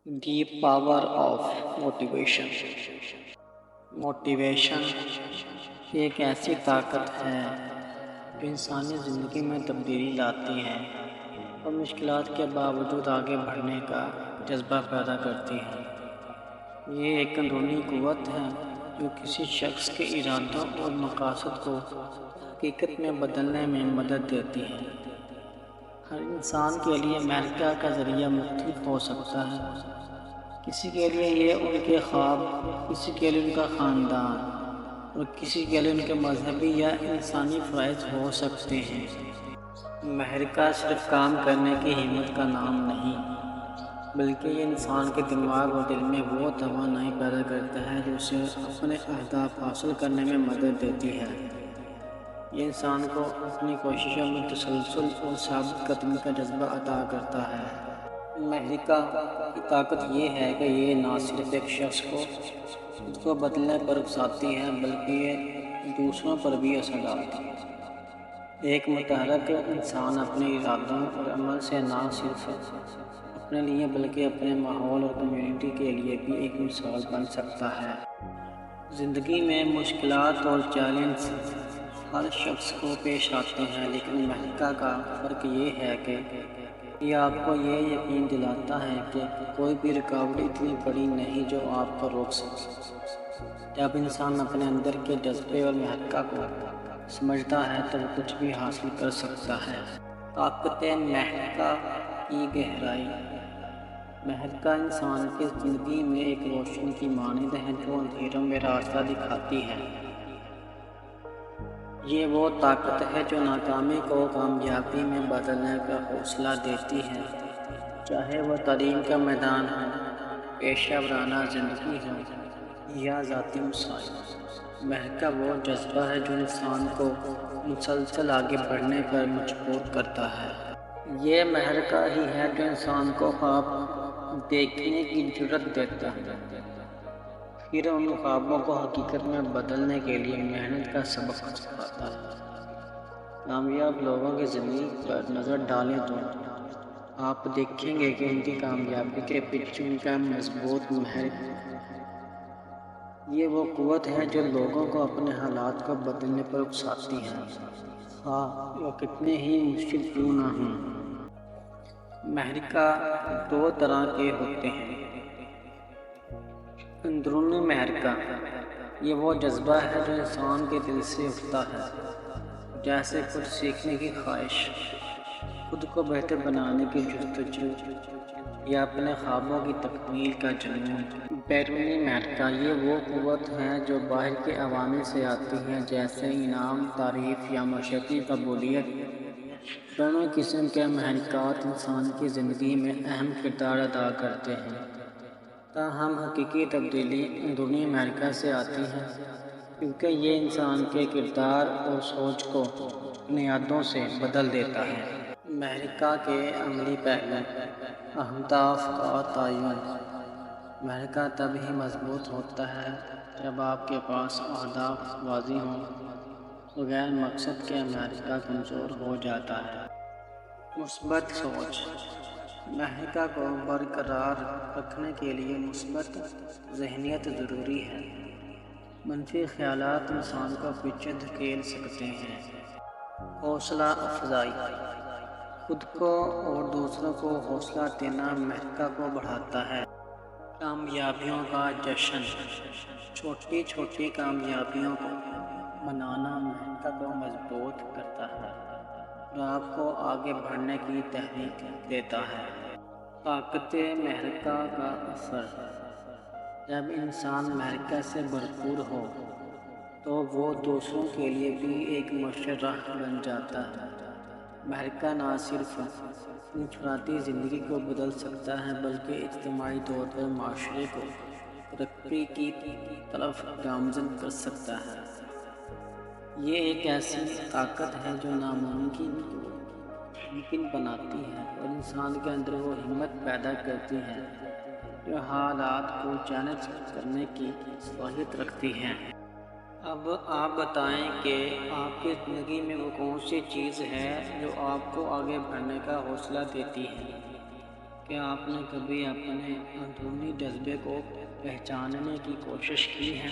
The power of motivation. Motivation ایک ایسی طاقت ہے جو انسانی زندگی میں تبدیلی لاتی ہے اور مشکلات کے باوجود آگے بڑھنے کا جذبہ پیدا کرتی ہے۔ یہ ایک اندرونی قوت ہے جو کسی شخص کے ارادوں اور مقاصد کو حقیقت میں بدلنے میں مدد دیتی ہے۔ ہر انسان کے لیے محرکہ کا ذریعہ مختلف ہو سکتا ہے۔ کسی کے لیے یہ ان کے خواب، کسی کے لیے ان کا خاندان اور کسی کے لیے ان کے مذہبی یا انسانی فرائض ہو سکتے ہیں۔ محرکہ صرف کام کرنے کی ہمت کا نام نہیں، بلکہ یہ انسان کے دماغ اور دل میں وہ توانائی پیدا کرتا ہے جو اسے اپنے اہداف حاصل کرنے میں مدد دیتی ہے۔ یہ انسان کو اپنی کوششوں میں تسلسل اور ثابت قدمی کا جذبہ عطا کرتا ہے۔ محرکہ کی طاقت یہ ہے کہ یہ نہ صرف ایک شخص کو خود کو بدلنے پر اکساتی ہے بلکہ یہ دوسروں پر بھی اثر ڈالتی ہے۔ ایک متحرک انسان اپنے ارادوں اور عمل سے نہ صرف اپنے لیے بلکہ اپنے ماحول اور کمیونٹی کے لیے بھی ایک مثال بن سکتا ہے۔ زندگی میں مشکلات اور چیلنج ہر شخص کو پیش آتے ہیں، لیکن محرکہ کا فرق یہ ہے کہ یہ آپ کو یہ یقین دلاتا ہے کہ کوئی بھی رکاوٹ اتنی بڑی نہیں جو آپ کو روک سکے۔ جب انسان اپنے اندر کے جذبے اور محرکہ کو سمجھتا ہے تو وہ کچھ بھی حاصل کر سکتا ہے۔ طاقت محرکہ کی گہرائی۔ محرکہ انسان کی زندگی میں ایک روشنی کی مانند ہے جو اندھیروں میں راستہ دکھاتی ہے۔ یہ وہ طاقت ہے جو ناکامی کو کامیابی میں بدلنے کا حوصلہ دیتی ہے، چاہے وہ تعلیم کا میدان ہو، پیشہ ورانہ زندگی ہو یا ذاتی مسائل۔ محرکہ وہ جذبہ ہے جو انسان کو مسلسل آگے بڑھنے پر مجبور کرتا ہے۔ یہ محرکہ ہی ہے جو انسان کو خواب دیکھنے کی جرأت دیتا ہے، پھر ان خوابوں کو حقیقت میں بدلنے کے لیے محنت کا سبق سکھاتا ہے۔ کامیاب لوگوں کی زندگی پر نظر ڈالیں تو آپ دیکھیں گے کہ ان کی کامیابی کے پیچھے ان کا مضبوط محرک ہے۔ یہ وہ قوت ہے جو لوگوں کو اپنے حالات کو بدلنے پر اکساتی ہے، خواہ وہ کتنے ہی مشکل کیوں نہ ہوں۔ محرکہ دو طرح کے ہوتے ہیں۔ اندرونی محرکہ یہ وہ جذبہ ہے جو انسان کے دل سے اٹھتا ہے، جیسے کچھ سیکھنے کی خواہش، خود کو بہتر بنانے کی جستجو یا اپنے خوابوں کی تکمیل کا جنون۔ بیرونی محرکہ یہ وہ قوت ہے جو باہر کے عوامل سے آتی ہے، جیسے انعام، تعریف یا معاشرتی قبولیت۔ دونوں قسم کے محرکات انسان کی زندگی میں اہم کردار ادا کرتے ہیں، تاہم حقیقی تبدیلی اندرونی محرکہ سے آتی ہے، کیونکہ یہ انسان کے کردار اور سوچ کو بنیادوں سے بدل دیتا ہے۔ محرکہ کے عملی پہلو۔ اہداف کا تعین۔ محرکہ تب ہی مضبوط ہوتا ہے جب آپ کے پاس اہداف واضح ہوں، بغیر مقصد کے محرکہ کمزور ہو جاتا ہے۔ مثبت سوچ۔ محرکہ کو برقرار رکھنے کے لیے مثبت ذہنیت ضروری ہے۔ منفی خیالات انسان کو پیچھے دھکیل سکتے ہیں۔ حوصلہ افزائی۔ خود کو اور دوسروں کو حوصلہ دینا محرکہ کو بڑھاتا ہے۔ کامیابیوں کا جشن۔ چھوٹی چھوٹی کامیابیوں کو منانا محرکہ کو مضبوط کرتا ہے اور آپ کو آگے بڑھنے کی تحریک دیتا ہے۔ طاقت محرکہ کا اثر۔ جب انسان محرکہ سے بھرپور ہو تو وہ دوسروں کے لیے بھی ایک مؤثر راہ بن جاتا ہے۔ محرکہ نہ صرف انفرادی زندگی کو بدل سکتا ہے بلکہ اجتماعی طور پر معاشرے کو ترقی کی طرف گامزن کر سکتا ہے۔ یہ ایک ایسی طاقت ہے جو ناممکن کو ممکن بناتی ہے اور انسان کے اندر وہ ہمت پیدا کرتی ہے جو حالات کو چیلنج کرنے کی صلاحیت رکھتی ہے۔ اب آپ بتائیں کہ آپ کی زندگی میں وہ کون سی چیز ہے جو آپ کو آگے بڑھنے کا حوصلہ دیتی ہے؟ کیا آپ نے کبھی اپنے اندرونی جذبے کو پہچاننے کی کوشش کی ہے؟